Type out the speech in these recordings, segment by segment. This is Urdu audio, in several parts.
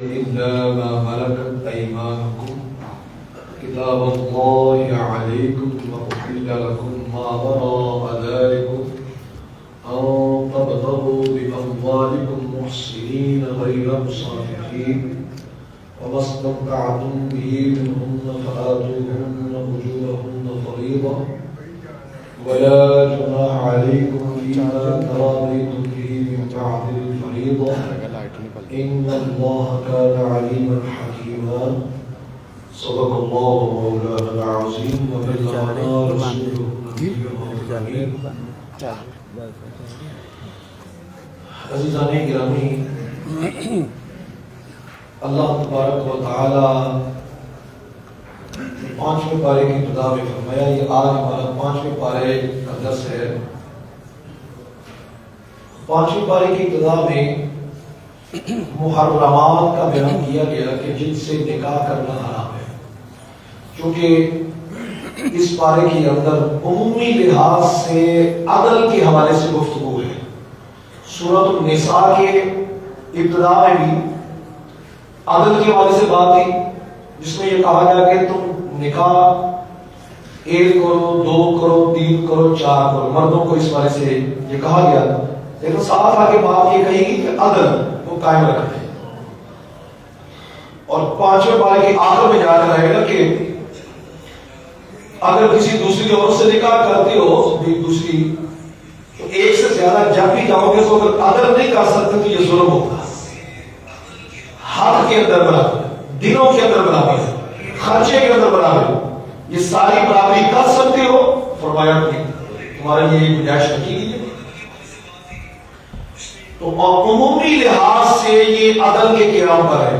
إلا ما ملكت أيمانكم كتاب الله عليكم وأحل لكم ما وراء ذلكم أن تبتغوا بأموالكم محسنين غير مسافحين وما استمتعتم به منهن فآتوهن أجورهن فريضة ولا جناح عليكم فيما تراضيتم به من بعد الفريضة إن الله كان عليما حكيما صدق الله مولانا العظيم وبلغنا رسوله النبي الأمين. عزیزان گرامی، اللہ تبارک و تعالی پانچویں پارے کی ابتدا میں فرمایا، یہ آج ہمارا پانچویں پارے کا درس ہے۔ پانچویں پارے کی ابتدا میں محرمات کا بیان کیا گیا کہ جن سے نکاح کرنا حرام ہے، چونکہ اس پارے کے اندر عمومی لحاظ سے عدل کے حوالے سے گفتگو ہے۔ سورۃ النساء کے ابتدا میں بھی عدل کے حوالے سے بات تھی، جس میں یہ کہا گیا کہ تم نکاح 1 کرو، 2 کرو، 3 کرو، 4 کرو، مردوں کو اس بارے سے یہ کہا گیا، لیکن ساتھ آگے بات یہ کہی گئی کہ عدل کو قائم رکھنا ہے۔ اور پانچویں پارے کے آخر میں جا کر رہے گا کہ اگر کسی دوسری عورت سے نکاح کرتے ہو دوسری، تو ایک سے زیادہ جب بھی جاؤ گے تو اگر عدل نہیں کر سکتے تو یہ ظلم ہوگا۔ حق کے اندر برابر، دنوں کے اندر برابر، خرچے کے اندر برابر، یہ ساری برابری کر سکتے ہو، فرمایا کہ تمہارے لیے یہ گنجائش رکھی گئی ہے۔ تو عمومی لحاظ سے یہ عدل کے قیام پر ہے۔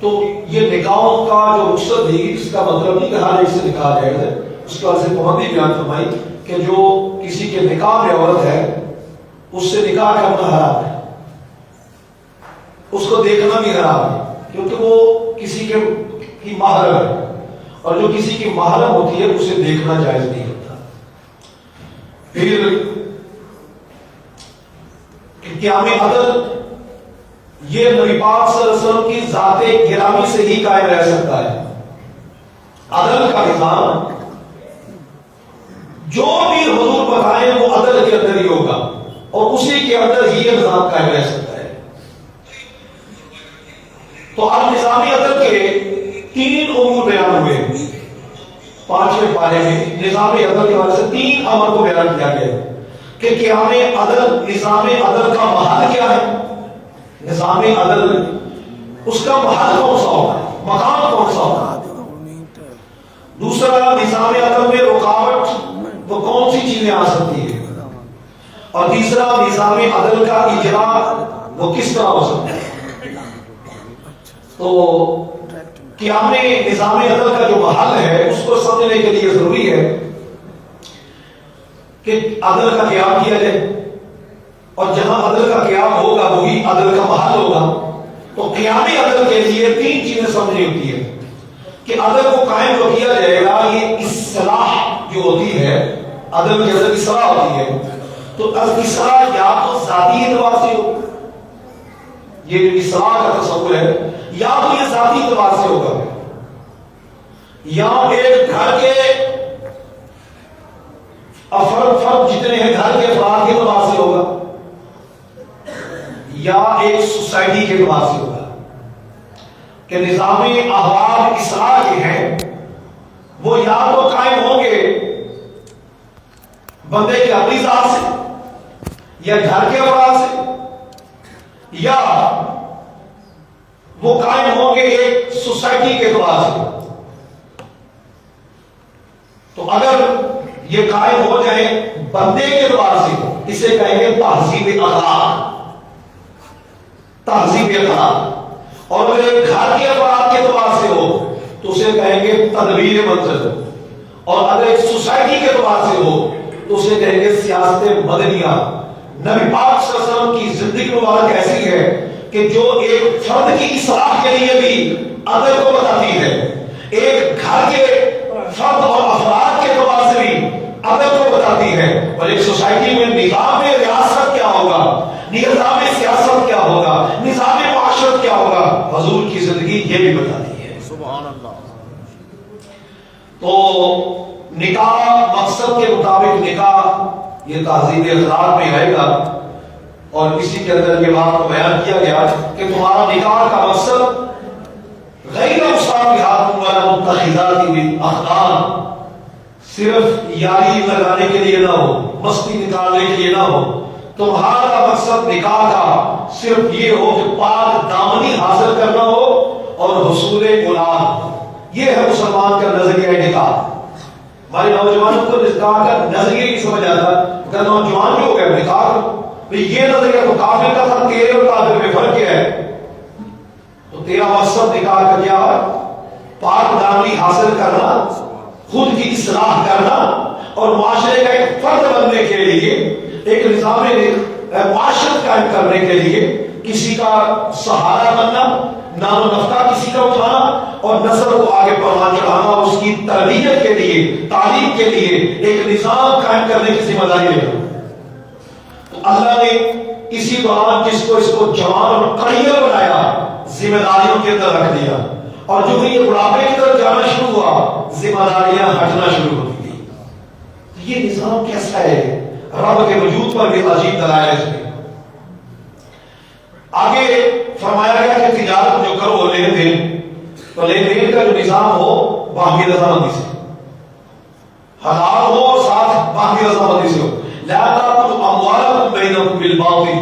تو یہ نکاحوں کا جو مقصد ہے، اس کا مطلب نہیں کہ ہر ایک سے نکاح جائز ہے۔ اس کے وجہ سے پابندی بیان فرمائی کہ جو کسی کے نکاح میں عورت ہے اس سے نکاح کرنا حرام ہے، اس کو دیکھنا بھی حرام ہے، کیونکہ وہ کسی کی محرم ہے، اور جو کسی کی محرم ہوتی ہے اسے دیکھنا جائز نہیں ہوتا۔ پھر قیام عدل یہ نبی پاک صلی اللہ علیہ وسلم کی ذات گرامی سے ہی قائم رہ سکتا ہے۔ عدل کا نظام جو بھی حضور بتائیں وہ عدل کے اندر ہی ہوگا، اور اسی کے اندر ہی یہ نظام قائم رہ سکتا ہے۔ تو اب نظامی عدل کے 3 امور بیان ہوئے پانچویں پارے میں۔ نظامی عدل کے حوالے سے 3 امر کو بیان کیا گیا کہ قیام عدل، نظام عدل کا محل کیا ہے، نظام عدل اس کا محل کون سا ہوگا، مقام کون سا ہوگا۔ دوسرا، نظام عدل میں رکاوٹ وہ کون سی چیزیں آ سکتی ہے، اور تیسرا، نظام عدل کا اجرا وہ کس طرح ہو سکتا ہے۔ تو قیام نظام عدل کا جو محل ہے اس کو سمجھنے کے لیے ضروری ہے کہ عدل کا قیام کیا جائے، اور جہاں عدل کا قیام ہوگا وہی عدل کا محل ہوگا۔ تو قیام عدل کے لیے 3 چیزیں سمجھنی ہوتی ہے کہ عدل کو قائم جو کیا جائے گا، یہ اصلاح جو ہوتی ہے، عدل کے اندر اصلاح ہوتی ہے، تو اصلاح یا تو ذاتی اعتبار سے ہو، یہ جو اصلاح کا تصور ہے، یا تو یہ ذاتی اعتبار سے ہوگا، یا ایک گھر کے فرد جتنے ہیں گھر کے افراد کے اعتبار سے ہوگا، یا ایک سوسائٹی کے اعتبار سے ہوگا، کہ نظام احوال اصلاح کے ہیں وہ یا تو قائم ہوں گے بندے کے اپنی ذات سے، یا گھر کے افراد سے، یا وہ قائم ہوں گے ایک سوسائٹی کے اعتبار سے۔ تو اگر یہ قائم ہو جائے بندے کے اعتبار سے، اسے کہیں گے تہذیب اخلاق، تہذیب اخلاق۔ اور اگر ایک گھر کے افراد کے اعتبار سے ہو تو اسے کہیں گے تدبیر منزل، اور اگر ایک سوسائٹی کے اعتبار سے ہو تو اسے کہیں گے سیاست مدنیہ۔ نبی پاک صلی اللہ علیہ وسلم کی زندگی مبارک ایسی ہے کہ جو ایک فرد کی اصلاح کے لیے بھی عدل کو بتاتی ہے، ایک گھر کے فرد اور افراد کے اعتبار سے بھی عدل کو بتاتی ہے، اور ایک سوسائٹی میں نظام ریاست کیا ہوگا، نظام سیاست کیا ہوگا، نظام معاشرت کیا ہوگا، حضور کی زندگی یہ بھی بتاتی ہے. سبحان اللہ. تو نکاح مقصد کے مطابق نکاح یہ تہذیب اخلاق میں آئے گا، اور اسی کے اندر یہ بات کو بیان کیا گیا کہ تمہارا نکاح کا مقصد غیر مصافحات ولا متخذات بالاخدان، صرف یاری لگانے کے لیے نہ ہو، مستی نکالنے کے لیے نہ ہو. تمہارا مقصد نکاح کا صرف یہ ہو کہ پاک دامنی حاصل کرنا ہو اور حصول اولاد. یہ ہے مسلمان کا نظریہ نکاح. ہمارے نوجوانوں کو نکاح کا نظریہ نہیں سمجھ آتا کہ نوجوان جو ہو گئے نکاح، یہ نظریہ تو کافر کا تھا، تیرے اور کافر میں فرق کیا ہے؟ تو تیرا مقصد نکاح کا کیا ہے؟ پاک دامنی حاصل کرنا، خود کی اصلاح کرنا، اور معاشرے کا ایک فرد بننے کے لیے، ایک نظام معاشرت قائم کرنے کے لیے کسی کا سہارا بننا، نام و نفقہ کسی کا اٹھانا، اور نسل کو آگے پروان چڑھانا، اس کی تربیت کے لیے، تعلیم کے لیے ایک نظام قائم کرنے کی ذمہ داری لینا. تو اللہ نے اسی دوران جس کو جوان اور کریئر بنایا، ذمہ داریوں کے اندر رکھ دیا، اور جو یہ بڑھاپے کی طرف جانا شروع ہوا، ذمہ داریاں ہٹنا شروع ہوتی گئی. یہ نظام کیسا ہے؟ رب کے وجود پر بھی عجیب دلائل ہے اس میں. آگے فرمایا گیا کہ تجارت جو کرو لین دین، تو لین دین کا جو نظام ہو باہمی رضامندی سے، حلال ہو اور ساتھ باہمی رضامندی سے ہو. لا تاکلوا اموالکم بینکم بالباطل،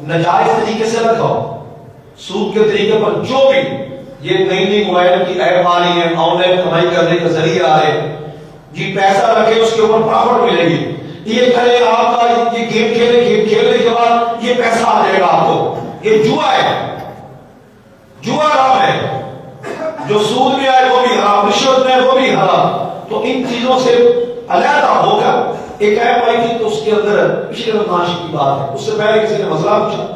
ناجائز طریقے سے نہ کھاؤ، سود کے طریقے پر. جو بھی یہ نئی موبائل کی ایپ آ رہی ہے، آن لائن کمائی کرنے کا ذریعہ آ رہے، جی پیسہ رکھے اس کے اوپر پرافٹ ملے گی، یہ کرے آپ کا، یہ گیم کھیلے، گیم کھیلنے کے بعد یہ پیسہ آ جائے گا آپ کو. یہ جوا ہے، جوا حرام ہے. جو سود میں آئے وہ بھی حرام، رشوت میں وہ بھی حرام. تو ان چیزوں سے علیحدہ ہو کر ایک ایپ آئی تھی، تو اس کے اندر پچھلے رمضان کی بات ہے، اس سے پہلے کسی نے مسئلہ پوچھا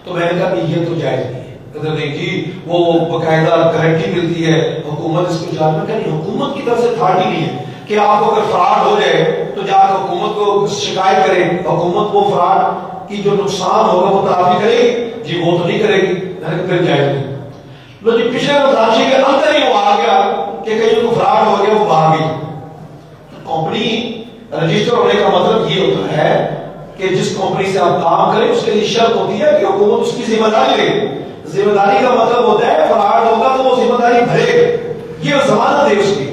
تو میں نے کہا کہ یہ تو جائز نہیں ہے. نہیں جی وہ باقاعدہ گارنٹی ملتی ہے، حکومت اس کو جاننا. کہ نہیں، حکومت کی طرف سے اتھارٹی نہیں ہے کہ آپ کو اگر فراڈ ہو جائے تو جا کر حکومت کو شکایت کرے، حکومت وہ فراڈ کی جو نقصان ہوگا وہ تلافی کرے گی. جی وہ تو نہیں کرے گی، پھر جائز نہیں. لو جی پچھلے رمضان کے اندر ہی وہ آ گیا کہ کہیں کو فراڈ ہو گیا، وہ باہر گئی. کمپنی رجسٹر ہونے کا مطلب یہ ہوتا ہے کہ جس کمپنی سے آپ کام کریں اس کے لیے شرط ہوتی ہے کہ حکومت اس کی ذمہ داری لے. ذمہ داری کا مطلب ہوتا ہے فراڈ ہوگا تو وہ ذمہ داری بھرے، یہ ضمانت ہے اس کی.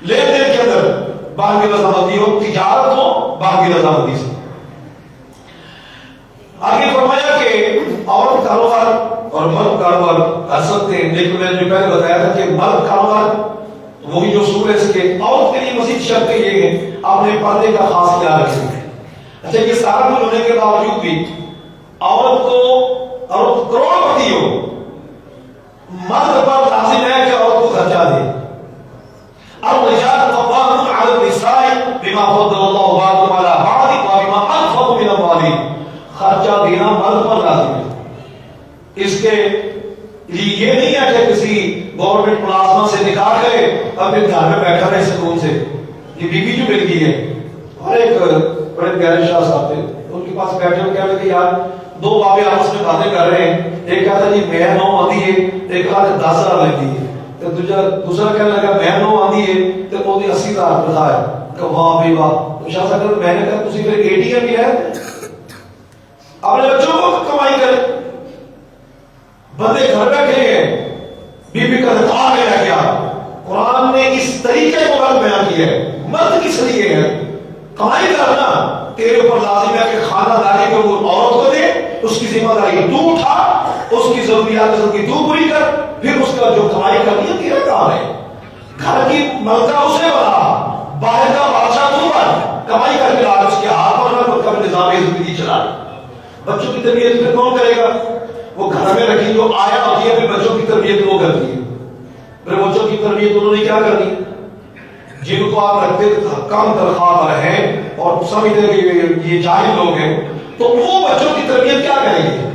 لین دین کے اندر باہمی رضامندی ہو، تجارت ہو باہمی رضامندی سے. آگے فرمایا کہ عورت کاروبار اور مرد کاروبار کر سکتے ہیں، لیکن میں نے جو پہلے بتایا تھا کہ مرد کاروبار وہی جو اصول ہے اس کے. عورت کے لیے مزید شرطیں یہ ہیں، آپ نے پردے کا خاص خیال رکھیں. اچھا یہ سارا کچھ ہونے کے باوجود بھی عورت کروڑ پتی ہو، مرد پر لازم ہے کہ عورت کو خرچہ دے. الرجال قوامون على النساء بما فضل الله بعضهم على بعض وبما انفقوا من اموالهم. خرچہ دینا مرد پر لازم ہے. اس کے لیے یہ نہیں ہے کہ کسی گورنمنٹ ملازمہ سے نکاح کرے اپنے گھر میں بیٹھا رہے سکون سے. یہ بیوی جو مل گئی ہے، اور ایک بڑے پیارے شاہ صاحب تھے، ان کے پاس بیٹھے ہوئے کہتے کہ یار دو بابے آپس میں باتیں کر رہے ہیں، ایک کہتا جی میں 9 آندھی ہے، ایک کہتا 10,000 لگتی ہے، تو دوسرا کہنے لگا میں 9 آندھی ہے تو وہ 80,000 رضا ہے. کہ واہ بھائی واہ. تو شاہ صاحب میں نے کہا تسی پھر ATM بھی ہے، اپنے بچوں کو کمائی کرے. بندے گھر بیٹھے ہیں، بی بی کا نکاح میں رہ گیا. قرآن نے اس طریقے کو غلط بیان کیا ہے. مرد کس لیے ہے؟ کمائی کرنا تیرے اوپر لازم ہے کہ خانہ داری کو وہ عورت کو دے، اس کی ذمہ داری تو اٹھا، اس کی ضروریات کی تو پوری کر، پھر اس کا جو کمائی کرنی ہے تیرا کام ہے. گھر کی ملکہ اسے بنا، باہر کا بادشاہ تو بن، کمائی کر کے لا اس کے ہاتھ پر رکھ، کبھی نظام زندگی چلا. بچوں کی تربیت پھر کون کرے گا؟ وہ گھر میں رکھی جو آیا ہوتی ہے، پھر بچوں کی تربیت وہ کرتی ہے. پھر بچوں کی تربیت انہوں نے کیا کرنی؟ جن کو آپ رکھتے کم تنخواہ پر ہیں اور سمجھتے ہیں کہ یہ جاہل لوگ ہیں، تو وہ بچوں کی تربیت کیا کریں گے؟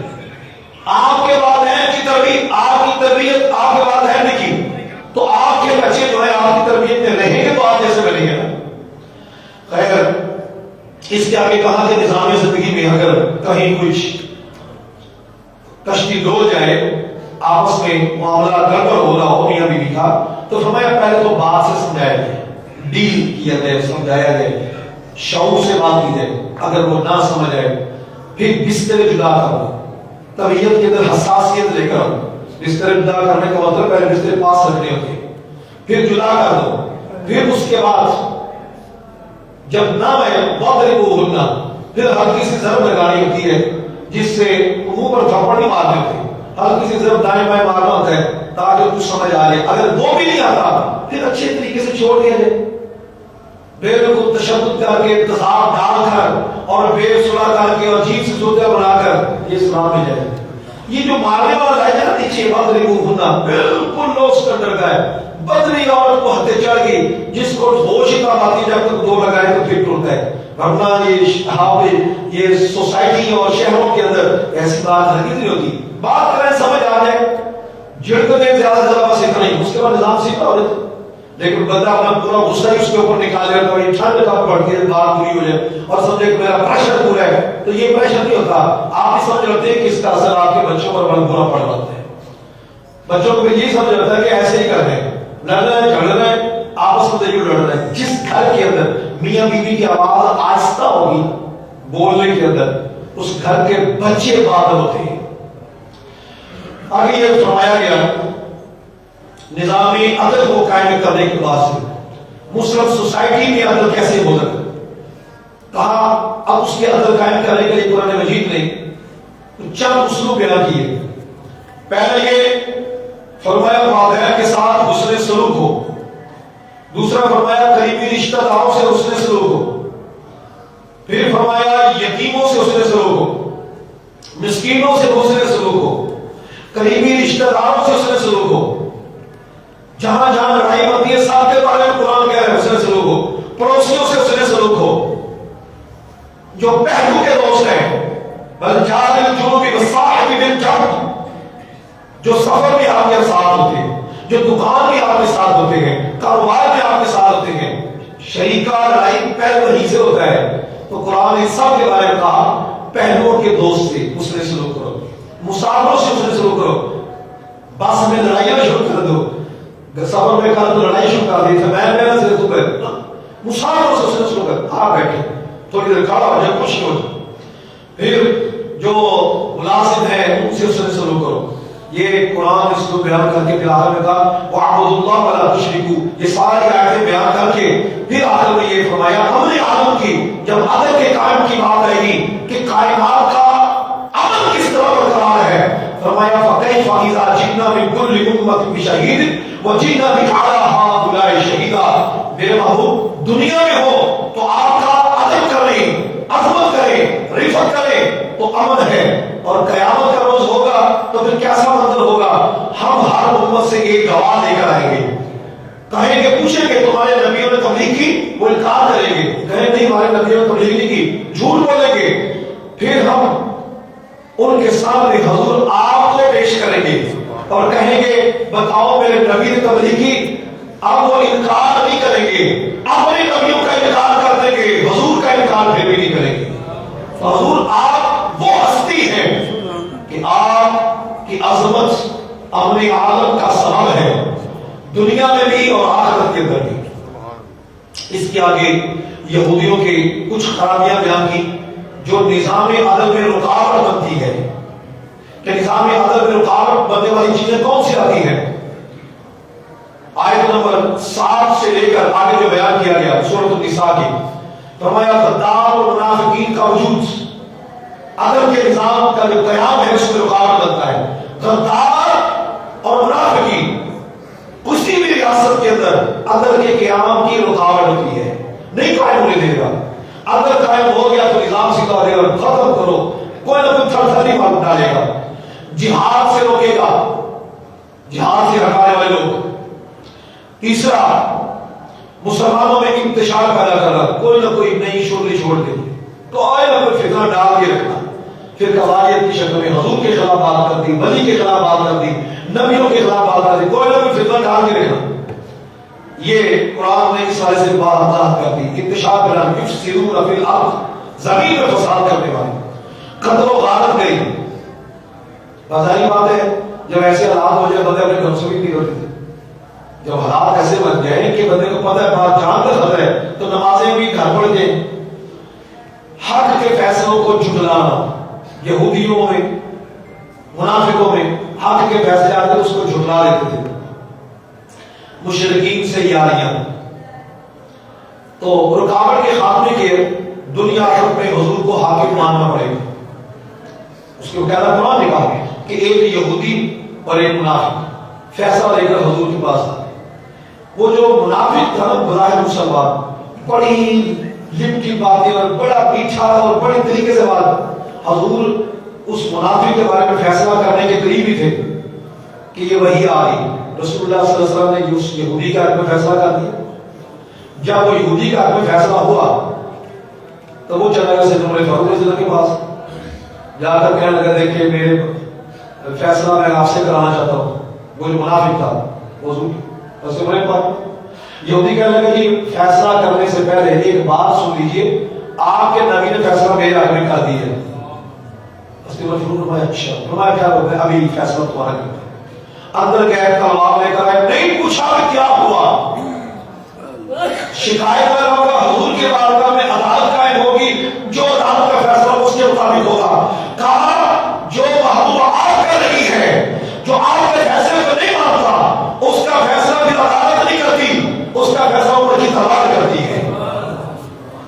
آپ کے والدین کی تربیت، آپ کی تربیت آپ کے والدین نے کی، تو آپ کے بچے جو ہے آپ کی تربیت میں رہیں گے تو آپ جیسے بنیں گے نا. خیر اس کے آگے کہا کہ نظام زندگی میں اگر کہیں کچھ کشتی ڈول جائے آپس میں معاملہ گڑبڑ ہو رہا ہو میاں بیوی کا، تو فرمایا پہلے تو بات سے سمجھایا جائے، ڈیل کیا جائے، سمجھایا جائے، شعور سے بات کی جائے، اگر وہ نہ سمجھ آئے پھر بستر جدا کرو، طبیعت کے اندر حساسیت لے کر آؤ، بستر جدا کرنے کا مطلب پہلے بستر پاس رکھنے ہوتے، پھر جدا کر دو، پھر اس کے بعد جب نہ میں وَضْرِبُوهُنَّ پھر ہلکی سی ضرب لگانی ہوتی ہے، جس سے منہ پر تھپڑ نہیں مارنے ہوتے، ہلکی سی ضرب دائیں بائیں مارنا ہوتا ہے تاکہ کچھ سمجھ آ جائے، اگر وہ بھی نہیں آتا پھر اچھے طریقے سے چھوڑ دیا جائے، بالکل تشدد کر کے تضاد ڈال کر اور بے صلح کر کے اور عجیب سی صورتیں بنا کر یہ اسلام میں جائے۔ یہ جو مارنے والا ہے نا نیچے وَضْرِبُوهُنَّ بالکل لو سٹینڈرڈ کا ہے، بدری عورت کو ہتھے چڑھ گئی جس کو ہوش ہی کم آتی جب تک دو لگائے تو پھر ٹوٹتا ہے، ورنہ یہ سوسائٹی اور شہروں کے اندر ایسی بات ہرگز نہیں ہوتی، بات کریں سمجھ آ جائے، جھڑکتے زیادہ سے زیادہ بس اتنا ہی، اس کے بعد نظام سیکھا ہو جاتا، لیکن بندہ اپنا پورا غصہ ہی اس کے اوپر نکالے گا تو یہ ٹھنڈ کا پڑ کے بات پوری ہو جائے اور سمجھے کہ میرا پریشر پورا ہے، تو یہ پریشر نہیں ہوتا، آپ ہی سمجھ رہتے ہیں کہ اس کا اثر آپ کے بچوں پر بڑا برا پڑ جاتا ہے، بچوں کو بھی یہ سمجھ رہتا ہے کہ ایسے ہی کرنا ہے، لڑنا ہے جھگڑنا ہے، آپس میں ضرور لڑنا ہے، جس گھر کے اندر میاں بیوی کی آواز آہستہ ہوگی بولنے کے اندر اس گھر کے بچے بادل ہوتے ہیں۔ آگے یہ فرمایا گیا نظامی عدل کو قائم کرنے کے بعد سے مسلم سوسائٹی میں عدل کیسے ہو سکتا، کہا اب اس کے عدل قائم کرنے کے لیے قرآن مجید نے چند اسلوب بیان کیے۔ پہلے یہ فرمایا والدین کے ساتھ حسن سلوک ہو، دوسرا فرمایا قریبی رشتہ داروں سے حسن سلوک ہو، پھر فرمایا یتیموں سے حسن سلوک ہو، مسکینوں سے حسن سلوک ہو، قریبی رشتہ داروں سے حسن سلوک ہو، جہاں جہاں لڑائی بنتی ہے سب کے بارے میں قرآن کہہ رہا ہے حسن سلوک ہو، پڑوسیوں سے حسن سلوک ہو، جو پہلو کے دوست ہیں بلجار الجنوب والصاحب بالجنب، جو سفر میں آپ کے ساتھ ہوتے ہیں، جو دکان میں آپ کے ساتھ ہوتے ہیں، کاروبار میں آپ کے ساتھ ہوتے ہیں، شریکہ لڑائی پہلو ہی سے ہوتا ہے، تو قرآن نے سب کے بارے میں کہا پہلوؤں کے دوست سے حسن سلوک کرو، مسافروں سے حسن سلوک کرو، بس میں لڑائیاں شروع کر دو، سفر میں کر تو لڑائی شروع کر دی، میں سے تو مسافروں سے حسن سلوک کر، آپ بیٹھے تھوڑی دیر کھڑا ہو جائے، خوشی ہو جائے، پھر جو ملازم ہیں ان سے حسن سلوک کرو۔ یہ قرآن اس کو بیان کر کے پھر آخر میں کہا وَاعْبُدُوا اللَّهَ وَلَا تُشْرِكُوا، یہ ساری آیتیں بیان کر کے پھر آخر میں یہ فرمایا امر عالم کی جب عدل کے قائم کی بات آئے گی کہ کائنات کا امن کس طرح برقرار ہے، فرمایا فَكَيْفَ إِذَا جِئْنَا مِنْ كُلِّ أُمَّةٍ بِشَهِيدٍ وَجِئْنَا بِكَ عَلَىٰ هَٰؤُلَاءِ شَهِيدًا، میرے محبوب دنیا میں ہو تو آپ کا عدل کریں، عظمت کریں، رفت کریں تو امن ہے، اور قیامت کا روز ہوگا تو پھر کیسا منظر ہوگا، ہم ہر امت سے ایک گواہ لے کر آئیں گے، کہیں گے پوچھیں گے تمہارے نبیوں نے تبلیغ کی، وہ انکار کریں گے، کہیں نہیں ہمارے نبیوں نے تبلیغ نہیں کی، جھوٹ بولیں گے، پھر ہم ان کے سامنے حضور آپ کو پیش کریں گے اور کہیں گے بتاؤ میرے نبی نے تبلیغ کی، اب وہ انکار نہیں کریں گے، اپنے نبیوں کا انکار کر دیں گے، حضور کا انکار پھر بھی نہیں کریں گے، حضور آپ وہ ہستی ہیں کہ آپ کی عظمت اپنے عالم کا سبب ہے، دنیا میں بھی اور آخرت کے اندر بھی۔ اس کے آگے یہودیوں کے کچھ خرابیاں بیان کی جو نظام عدل میں رکاوٹ بنتی ہے، کہ نظام عدل میں رکاوٹ بننے والی چیزیں کون سی آتی ہیں۔ آیت نمبر 7 سے لے کر آگے جو بیان کیا گیا سورۃ النساء کی، فرمایا غدار اور منافقین کا وجود عدل کے نظام کا جو قیام ہے اس میں رکاوٹ بنتا ہے۔ غدار اور منافقین کسی بھی ریاست کے اندر عدل کے قیام کی رکاوٹ ہوتی ہے، نہیں قائم ہونے دے گا، عدل قائم ہو گیا تو نظام سکھا دے گا، ختم کرو، کوئی نہ کوئی تھر تھر نہیں مار ڈالے گا، جہاد سے روکے گا، جہاد سے ہٹانے والے لوگ۔ تیسرا مسلمانوں میں انتشار پیدا کرنا، کوئی نہ کوئی نئی شغل چھوڑ دے، کوئی نہ کوئی فتنہ ڈال کے رکھنا، پھر قوالیت کی شکل میں حضور کے خلاف بات کر دی، ولی کے خلاف بات کر دی، نبیوں کے خلاف بات کر دی، کوئی نہ کوئی فتنہ ڈال کے رکھنا۔ یہ قرآن نے اس حوالے سے بات کر دی، انتشار پیدا، یفسدون فی الارض، زمین میں فساد کرنے والے، قتل و غارت گئی، بظاہر بات ہے جب ایسے حالات ہو جائے بندے اپنے گھر سے بھی نہیں ہوتے تھے. جب حالات ایسے بن جائیں کہ بندے کو پتہ ہے بات جان کا خطرہ ہے تو نمازیں بھی گھر پڑ جائیں. حق کے فیصلوں کو جھٹلانا، یہودیوں میں منافقوں میں حق کے فیصلے آتے اس کو جھٹلا دیتے تھے. مشرکین سے یاریاں. تو رکاوٹ کے خاتمے کے دنیا آخرت میں حضور کو حاکم ماننا پڑے گا. اس کے مقابلہ قرآن نے کہا کہ ایک یہودی اور ایک منافق فیصلہ لے کر حضور کے پاس آئے. وہ جو منافق تھا بظاہر مسلمان، بڑی لپٹی باتیں اور بڑا میٹھا اور بڑے طریقے سے بات، حضور اس منافق کے بارے میں فیصلہ کرنے کے قریب ہی تھے کہ یہ وحی آ رہی. رسول اللہ صلی اللہ علیہ وسلم نے اس یہودی کے حق میں فیصلہ کر دیا. جب وہ یہودی کے حق میں فیصلہ ہوا تو وہ چلا گیا سیدنا عمر فاروق رضی اللہ کے پاس، جا کر کہنے لگا دیکھیں میرے فیصلہ میں آپ سے کرانا چاہتا ہوں. وہ جو منافق تھا حضور عمر پاک، یہودی کہنے لگا جی فیصلہ کرنے سے پہلے ایک بات سن لیجئے، آپ کے نبی نے فیصلہ میرے حق میں کر دیا ہے. اس کے بعد فرمایا اچھا، فرمایا کیا ہوتا ہے؟ ابھی فیصلہ تمہارا کرتا ہے. اندر گئے تلوار لے کر آئے، نہیں پوچھا کہ کیا ہوا. شکایت میں ہوگا حضور کے بارگاہ میں عدالت قائم ہوگی، جو عدالت کا فیصلہ اس کے مطابق ہوگا. کہا جو محبوب آپ کر رہی ہے، جو آپ کے فیصلے کو نہیں مانتا، اس کا فیصلہ بھی عدالت نہیں کرتی، اس کا فیصلہ اوپر کی تلوار کرتی ہے.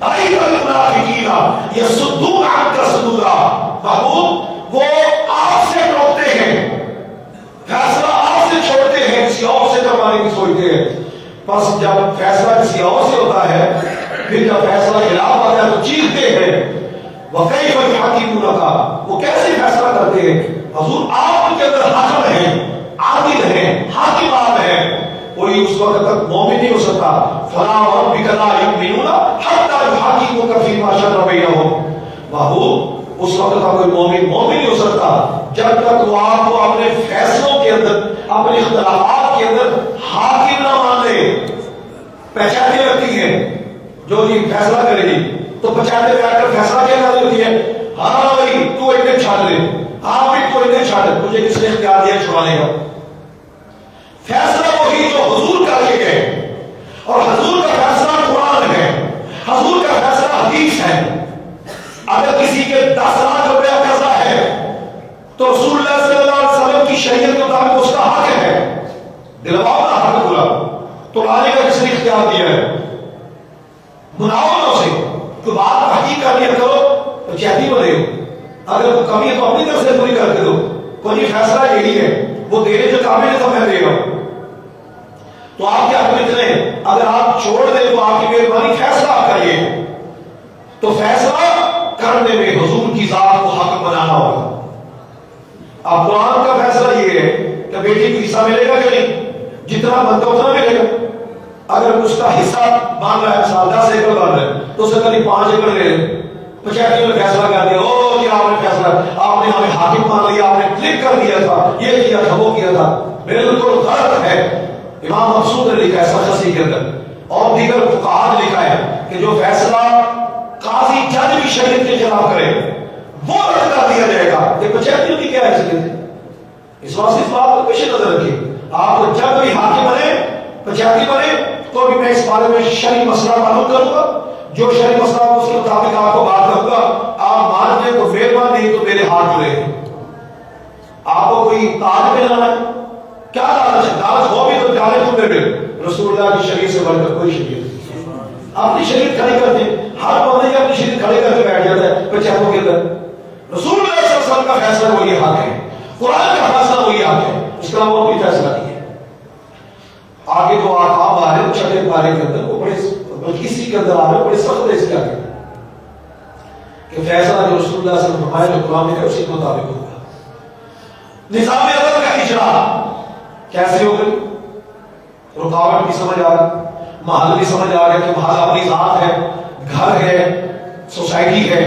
ایھا المنافقین یصدون عنک صدورا. محبوب وہ آپ سے روکتے ہیں، فیصلہ آپ سے چھوڑتے ہیں، کسی اور سے کروانے کی سوچتے ہیں. بس جب فیصلہ کسی اور سے ہوتا ہے، پھر جب فیصلہ خلاف آتا ہے تو چیختے ہیں وَكَيْفَ يُحَكِّمُونَكَ. وہ کیسے فیصلہ کرتے ہیں؟ حضور آپ ان کے اندر حاکم ہیں، عادل ہیں، حاکم آپ ہیں. کوئی اس وقت تک مومن نہیں ہو سکتا. فَلَا وَرَبِّكَ لَا يُؤْمِنُونَ حَتَّى يُحَكِّمُوكَ فِي مَا شَجَرَ بَيْنَهُمْ. محبوب اس وقت تک کوئی مومن نہیں ہو سکتا جب تک وہ آپ کو اپنے فیصلوں کے اندر، اپنے اختلافات کے اندر حاکم نہ مان لے. پہچانیں رکھتی ہیں جو جی فیصلہ کرے گی تو پہچانتے بیٹھ کر فیصلہ کیا کرتی ہوتی ہے؟ ہاں بھائی تو اتنے چھاڑ لے، ہاں بھی تو اتنے چھاڑ، تجھے کس نے اختیار دیا چھڑانے کا؟ فیصلہ وہی جو حضور کر کے گئے، اور حضور کا فیصلہ قرآن ہے، حضور کا فیصلہ حدیث ہے. اگر کسی کے 10 لاکھ روپیہ قرضہ ہے تو رسول اللہ صلی اللہ علیہ وسلم کی شریعت کے مطابق اس کا حق ہے، دلواؤ کا حق بولا تو لانے کا کس نے اختیار دیا ہے؟ مناؤ سے کوئی بات تحقیق کر لیا کرو تو چہتی بنے ہو. اگر کوئی کمی ہے تو اپنی طرف سے پوری کر کے دو. کوئی فیصلہ یہی ہے، وہ دینے جو قابل ہے تو میں دے گا. تو آپ کے حق میں اتنے، اگر آپ چھوڑ دیں تو آپ کی مہربانی، فیصلہ آپ کا یہ ہے. تو فیصلہ کرنے میں حضور کی ذات کو حق بنانا ہوگا. اب قرآن کا فیصلہ یہ ہے کہ بیٹی کو حصہ ملے گا کہ نہیں، جتنا بنتا اتنا ملے گا. اگر اس کا حصہ مان رہا ہے، مثال 10 ایکڑ بن رہا ہے تو اسے کبھی 5 ایکڑ لے لے. پنچایت نے فیصلہ کر دیا، او کیا آپ نے فیصلہ، آپ نے ہمیں حاکم مان لیا، آپ نے کلک کر دیا تھا، یہ کیا تھا، وہ کیا تھا. بالکل غلط ہے. امام مقصود نے لکھا ہے سرخسی کے اندر، اور دیگر فقہاء نے لکھا ہے کہ جو فیصلہ قاضی جج بھی شریعت کے خلاف کرے وہ رد کر دیا جائے گا. یہ پنچایت کی کیا حیثیت ہے؟ اس واسطے اس بات کو پیش نظر رکھیے. آپ جب بھی حاکم بنے، پنچایتی بنے، تو بھی میں اس بارے میں شرعی مسئلہ معلوم کروں گا. جو شرعی مسئلہ ہو اس کے مطابق آپ کو بات کروں گا. آپ مان لیں تو مہربان، نہیں تو میرے ہاتھ جڑے. آپ کو کوئی تاج پہ لانا ہے، کیا لالچ ہے؟ لالچ ہو بھی تو جانے کو دے. رسول اللہ کی شریعت سے بڑھ کر کوئی شریعت نہیں. اپنی شریعت کھڑی کر دیں، ہر بندے اپنی شریعت کھڑی کر کے بیٹھ جاتا ہے پنچایتوں کے اندر. رسول اللہ صلی اللہ علیہ وسلم کا فیصلہ وہی حق ہے، قرآن کا فیصلہ وہی حق ہے، اس کا وہ کوئی فیصلہ نہیں ہے. آگے جو آپ آ رہے ہیں چھٹے پارے کے اندر، وہ بڑے کسی کے اندر آ رہے ہیں، بڑے سخت ہے اس کے آگے کہ فیصلہ جو رسول اللہ صلی اللہ علیہ وسلم فرمایا، جو قرآن میں ہے اسی کے مطابق ہوگا. نظام عدل کا اجرا کیسے ہوگا؟ رکاوٹ بھی سمجھ آ رہی، محل بھی سمجھ آ رہا ہے کہ محل اپنی ذات ہے، گھر ہے، سوسائٹی ہے،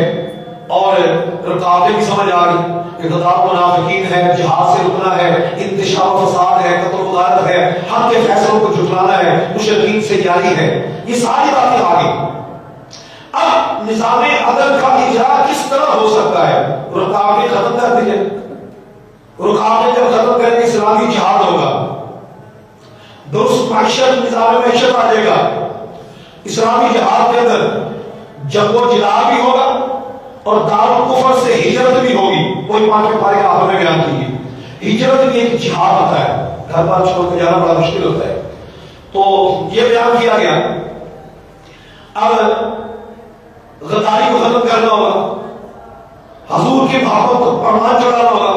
اور رکاوٹیں بھی سمجھ آ رہی، اقتدار منافقین ہے، جہاد سے رکنا ہے، انتشار و فساد ہے، قتل و غارت ہے، حق کے فیصلوں کو جھٹلانا ہے، مشرکین سے یاری ہے. یہ ساری باتیں آ گئی. اب نظام عدل کا اجرا کس طرح ہو سکتا ہے؟ رکاوٹیں ختم کر دی جائے. رکاوٹیں جب ختم کریں گے اسلامی جہاد ہوگا، درست معیشت نظام معیشت آ جائے گا، اسلامی جہاد کے اندر جنگ و جدال بھی ہوگا اور دارالکفر سے ہجرت بھی ہوگی۔ کوئی پانچ میں پارے کا آپ نے بیان کی، ہجرت بھی ایک جہاد ہوتا ہے، گھر بار چھوڑ کے جانا بڑا مشکل ہوتا ہے، تو یہ بیان کیا گیا۔ اب غداری کو ختم کرنا ہوگا، حضور کی محبت کو پرمان چڑھانا ہوگا،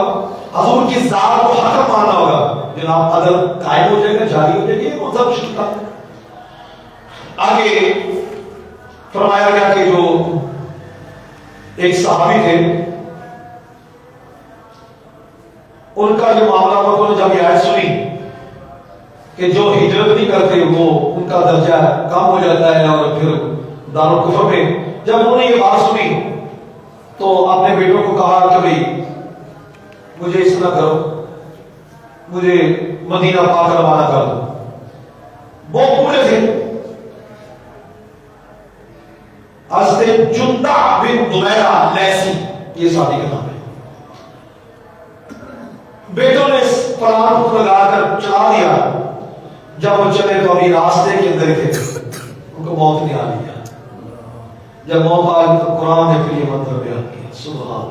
حضور کی ذات کو حق ماننا ہوگا، جناب عدل قائم ہو جائے گا، جاری ہو جائے گی، یہ مذہب شکتا ہے۔ آگے فرمایا گیا کہ جو ایک صحابی تھے، ان کا جو معاملہ ہوا، نے جب یہ آیت سنی کہ جو ہجرت نہیں کرتے وہ ان کا درجہ کم ہو جاتا ہے اور پھر دارالکفر میں، جب انہوں نے یہ بات سنی تو اپنے بیٹوں کو کہا کہ بھئی مجھے اس طرح کرو، مجھے مدینہ پاک روانہ کر دو۔ وہ پورے تھے، حضرت جندہ بن دمیرہ لیسی، یہ صحابی کا نام ہے۔ بیٹوں نے پلان کو لگا کر چلا دیا، جب وہ چلے تو ابھی راستے کے اندر تھے، ان کو موت نہیں آ رہی۔ جب موت آئی تو قرآن نے پھر یہ منظر بیان کیا، سبحان اللہ،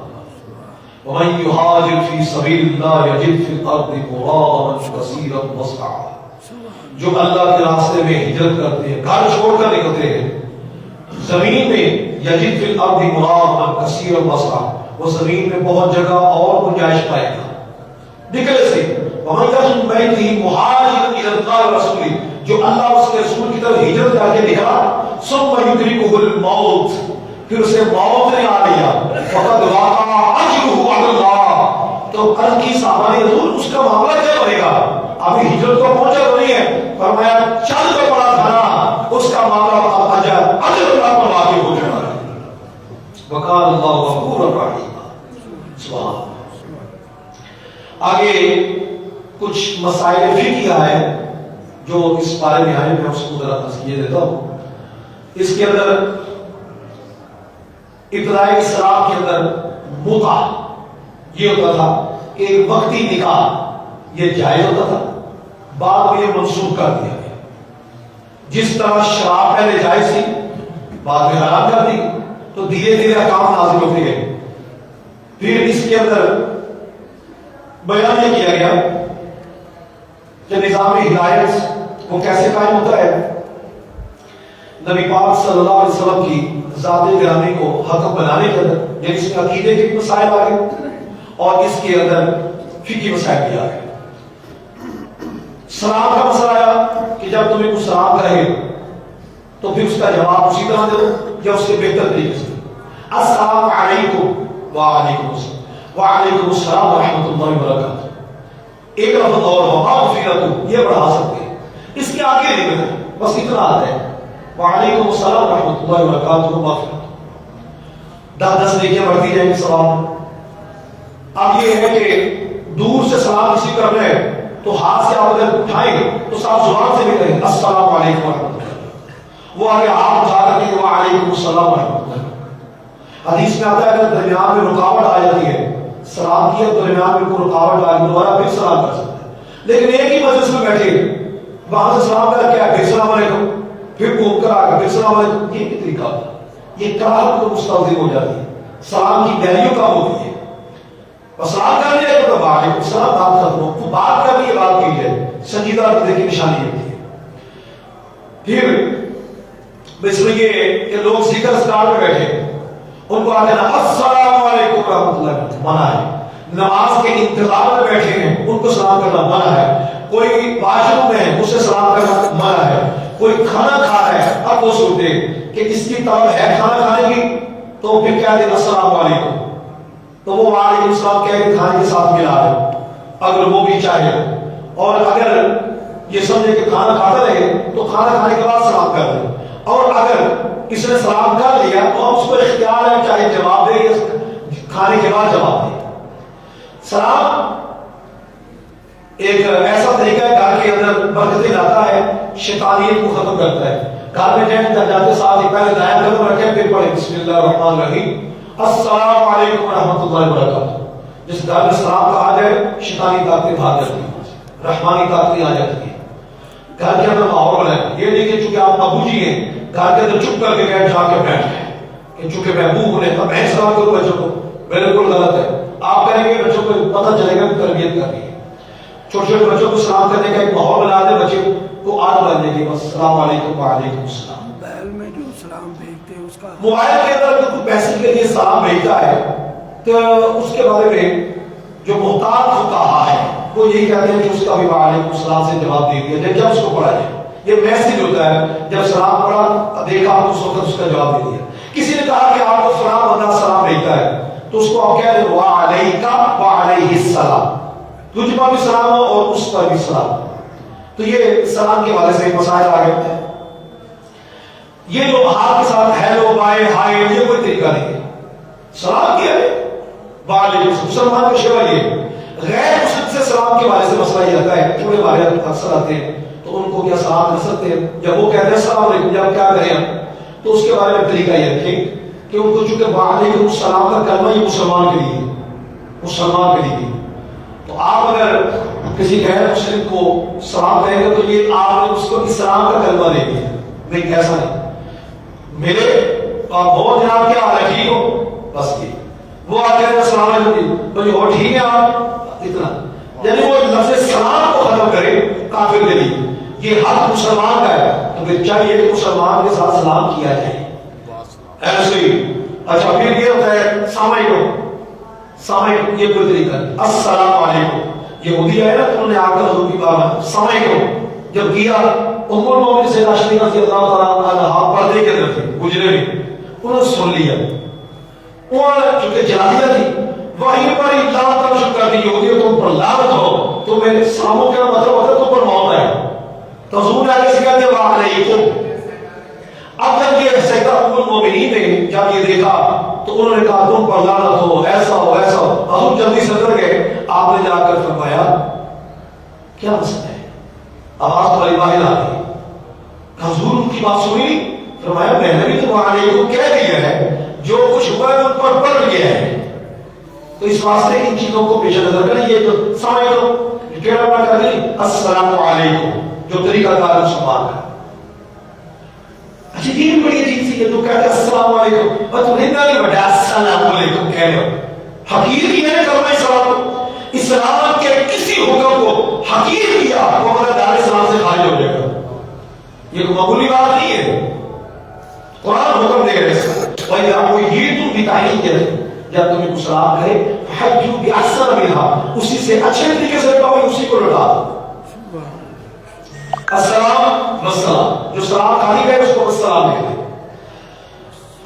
وَمَن يُهَاجِرْ فِي سَبِيلِ اللَّهِ يَجِدْ فِي الْأَرْضِ مُرَاغَمًا كَثِيرًا وَسْعًا۔ جو اللہ کے راستے میں ہجرت کرتے ہیں، گھر چھوڑ کر نکلتے ہیں، زمین میں یجد فی الارض مراغما کثیرا وسعا، وہ زمین میں بہت جگہ اور گنجائش پائے گا۔ نکلے سے ومن یخرج من بیتہ مہاجرا الی اللہ ورسولہ، جو اللہ اس کے رسول کی طرف ہجرت کر کے نکلا، ثم یدرکہ الموت، پھر اسے موت نے آ لیا، فقد وقع اجرہ علی اللہ، تو عرض کی صحابہ نے حضور اس کا معاملہ کیا بنے گا؟ ابھی ہجرت کو پہنچا تو نہیں ہے، فرمایا چل تو پڑا تھا نا، اس کا معاملہ اجر اللہ پر واقع ہو جائے گا۔ وقال اللہ غفورا رحیما، سبحان اللہ۔ آگے کچھ مسائل فقہیہ ہیں جو اس بارے میں آئے، میں اس کو ذرا تذکیہ دیتا ہوں۔ اس کے اندر ابتدائی اسلام کے اندر متع یہ ہوتا تھا کہ ایک وقتی نکاح یہ جائز ہوتا تھا، بعد میں یہ منسوخ کر دیا گیا۔ جس طرح شراب پہلے جائز تھی بعد میں حرام کر دی، تو دھیرے دھیرے احکام نازل ہوتے گئے۔ پھر اس کے اندر بیان یہ کیا گیا کہ نظام ہدایت وہ کیسے قائم ہوتا ہے۔ نبی پاک صلی اللہ علیہ وسلم کی ذات گرامی کو حق بنانے کے اندر، یعنی اس میں عقیدے کے مسائل آ گئے اور اس کے اندر فقہی مسائل بھی آ گئے۔ سلام کا مسئلہ آیا کہ جب تمہیں کچھ سلام کرے تو پھر اس کا جواب اسی طرح دو یا اس سے بہتر طریقے سے۔ السلام علیکم وعلیکم السلام وعلیکم السلام ورحمۃ اللہ وبرکاتہ، ایک لفظ اور ومغفرۃ یہ بڑھا سکتے ہیں، اس کے آگے نہیں بڑھتے، بس اتنا آتا ہے وعلیکم السلام ورحمۃ اللہ وبرکاتہ ومغفرۃ، 10 نیکیاں بڑھتی جائیں گی سلام میں۔ اب یہ ہے کہ دور سے سلام کسی کر رہے ہیں تو ہاتھ سے آپ اگر اٹھائیں گے تو صاف زبان سے بھی کہیں السلام علیکم ورحمۃ اللہ، وہ آگے ہاتھ اٹھا کر کے وعلیکم السلام ورحمۃ اللہ۔ حدیث میں آتا ہے اگر درمیان میں رکاوٹ آ جاتی ہے، سلام کیا درمیان میں کوئی رکاوٹ آ گئی، دوبارہ پھر سلام کر سکتے ہیں، لیکن ایک ہی مجلس میں بیٹھے وہاں سے سلام کر کے پھر السلام علیکم، پھر گھوم کر آ کر پھر السلام علیکم، یہ کیا طریقہ ہوتا ہے؟ یہ کراہت کو مستلزم ہو جاتی ہے، سلام کی ویلیو کم ہوتی ہے۔ سلام کر لیا تو وعلیکم السلام، بات ختم ہو، بات کر لیے بات کی جائے، سنجیدہ عقیدے کی نشانی ہوتی ہے۔ پھر اس میں یہ کہ لوگ ذکر اسکار میں بیٹھے ان کو آتے نا السلام علیکم ورحمۃ اللہ منع ہے، نماز کے انتظار میں بیٹھے ہیں ان کو سلام کرنا منع ہے، کوئی واش روم میں ہے اسے سلام کرنا منع ہے، کوئی کھانا کھا رہا ہے اب وہ سوچتے کہ اس کی طلب ہے کھانا کھانے کی تو پھر کہہ دیں السلام علیکم، تو وہ وعلیکم السلام کہہ کے کھانے کے ساتھ ملا دے اگر وہ بھی چاہے، اور اگر یہ سمجھے کہ کھانا کھاتا رہے تو کھانا کھانے کے بعد سلام کر دے، اور اگر اس نے سلام کر لیا تو ہم اس کو اختیار ہے چاہے جواب دے یا کھانے کے بعد جواب دے۔ سلام ایک ایسا طریقہ ہے گھر کے اندر برکتیں لاتا ہے، شیطانیت کو ختم کرتا ہے۔ گھر میں جاتے ساتھ ہی پہلے دائیں قدم رکھیں پھر پڑھیں بسم اللہ الرحمن الرحیم السلام علیکم ورحمۃ اللہ وبرکاتہ، جس گھر میں سلام کہا جائے شیطانی طاقتیں بھاگ جاتی ہیں، رحمانی طاقتیں آ جاتی ہیں، گھر کے اندر ماحول بنائے. یہ نہیں کہ چونکہ آپ ابو جی ہیں گھر کے اندر چپ کر کے جا کے بیٹھ گئے کہ چونکہ میں ابو ہوں اب میں سلام کروں بچوں کو، بالکل غلط ہے. آپ کریں گے بچوں کو پتہ چلے گا کہ تربیت کر رہی ہے. چھوٹے چھوٹے بچوں کو سلام کرنے کا ایک ماحول بنا دیں، بچے کو عادت بن جائے گی بس السلام علیکم وعلیکم السلام. موبائل میں جو سلام بھیجتے ہیں اس کا موبائل کے اندر جو پیسے کے لیے سلام بھیجتا ہے تو اس کے بارے میں جو محتاط فقہا ہے وہ یہی کہتے ہیں کہ اس کا بھی وعلیکم السلام سے جواب دے دیا جب اس کو پڑھا جائے. یہ میسج ہوتا ہے جب سلام پڑھا دیکھا تو اس وقت اس کا جواب دے دیا. کسی نے کہا کہ آپ کو فلاں بندہ سلام بھیجتا ہے تو اس کو آپ کہہ دیں وعلیکا وعلیہ السلام، تجھ پر بھی سلام ہو اور اس پر بھی سلام. تو یہ سلام کے حوالے سے مسائل آ گئے ہیں. یہ جو ہاتھ کے ساتھ ہیلو بائے ہائے یہ کوئی طریقہ نہیں ہے. سلام کیا ہے وعلیکم السلام، مسلمان کا شیوا یہ. غیر مسلم سے سلام کے حوالے سے مسئلہ یہ آتا ہے، تھوڑے بارے اکثر آتے ہیں تو ان کو کیا سلام کر سکتے ہیں جب وہ کہتے ہیں السلام علیکم جب کیا کریں ہم، تو اس کے بارے میں طریقہ یہ رکھیں کہ ان کو چونکہ وعلیکم السلام کا کلمہ یہ مسلمان کے لیے مسلمان کے لیے. تو آپ اگر کسی غیر مسلم کو سلام کہیں گے تو یہ آپ نے اس کو اسلام کا کلمہ دے دیا. نہیں ایسا نہیں، میرے بہت جناب کیا حال ہے ٹھیک ہو بس یہ وہ آ کے السلام علیکم تو یہ ہو ٹھیک ہے آپ اتنا، یعنی وہ لفظ سلام کو ختم کرے کافر کے لیے. یہ حق مسلمان کا ہے تو پھر چاہیے کہ مسلمان کے ساتھ سلام کیا جائے ایسے ہی. اچھا پھر یہ ہوتا ہے السلام علیکم، السلام علیکم یہ کوئی طریقہ نہیں. السلام علیکم یہ ہوتی ہے نا تو انہوں نے آ کر حضور کی بات میں السلام علیکم جب کیا ام المومنین سیدہ شریفہ رضی اللہ تعالیٰ عنہا پردے کے اندر تھی گجرے میں، انہوں نے سن لیا. انہوں چونکہ جلالیہ تھی وہیں پر ہی لعنت ترشم کر دی یہودیوں تم پر لعنت ہو، تو میرے ساموں کا مطلب ہوتا ہے تم پر موت ہے. تو حضور نے آگے سے کہا کہ وعلیکم. اب جب یہ سیدہ ام المومنین نے جب یہ دیکھا تو انہوں نے کہا تم پر لعنت ہو ایسا ہو ایسا ہو. حضور جلدی سے اندر گئے، آپ نے جا کر فرمایا کیا مسئلہ ہے، آواز بڑی باہر آ گئی. حضور ان کی بات سنی، فرمایا میں نے بھی تو وعلیکم کہہ دیا ہے، جو کچھ ہوا ہے ان پر پڑ گیا ہے. تو اس واسطے ان چیزوں کو پیش نظر کریں. یہ جو سمجھ لو ٹیڑھا نہ کر دیں السلام علیکم جو طریقہ کار مسلمان کا. اچھا یہ بڑی عجیب سی ہے تو کہتے ہیں السلام علیکم اور تمہیں نہیں بڑا السلام علیکم کہہ رہے ہو. حقیر کی میں نے کلمہ اسلام کے کسی حکم کو حقیر کیا وہ اگر دار اسلام سے خارج ہو جائے گا. یہ کوئی معمولی بات نہیں ہے. قرآن حکم دے رہے ہیں وَإِذَا حُيِّيتُم بِتَحِيَّةٍ جب تمہیں کو سلام کرے فَحَيُّوا بِأَحْسَنَ مِنْهَا اسی سے اچھے طریقے سے کہو اسی کو لوٹا دو. السلام والسلام جو سلام کھانی گئے اس کو السلام کہتے ہیں.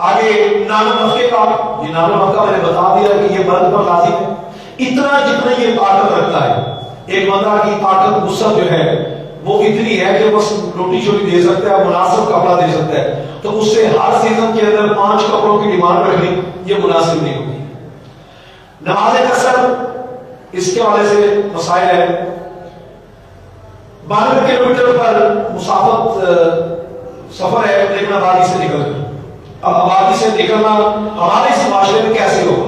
آگے نام مکے کا یہ نام مکہ میں نے بتا دیا کہ یہ مرد پر لازم ہے اتنا جتنا یہ طاقت رکھتا ہے. ایک بندہ کی طاقت وسعت جو ہے وہ اتنی ہے کہ بس روٹی شوٹی دے سکتا ہے، مناسب کپڑا دے سکتا ہے. تو اس سے ہر سیزن کے اندر 5 کپڑوں کی ڈیمانڈ رکھنی یہ مناسب نہیں ہوتی. نماز قصر اس کے حوالے سے مسائل ہے. 92 کلومیٹر پر مسافت سفر ہے لیکن آبادی سے نکل کر. اب آبادی سے نکلنا ہمارے اس معاشرے میں کیسے ہوگا؟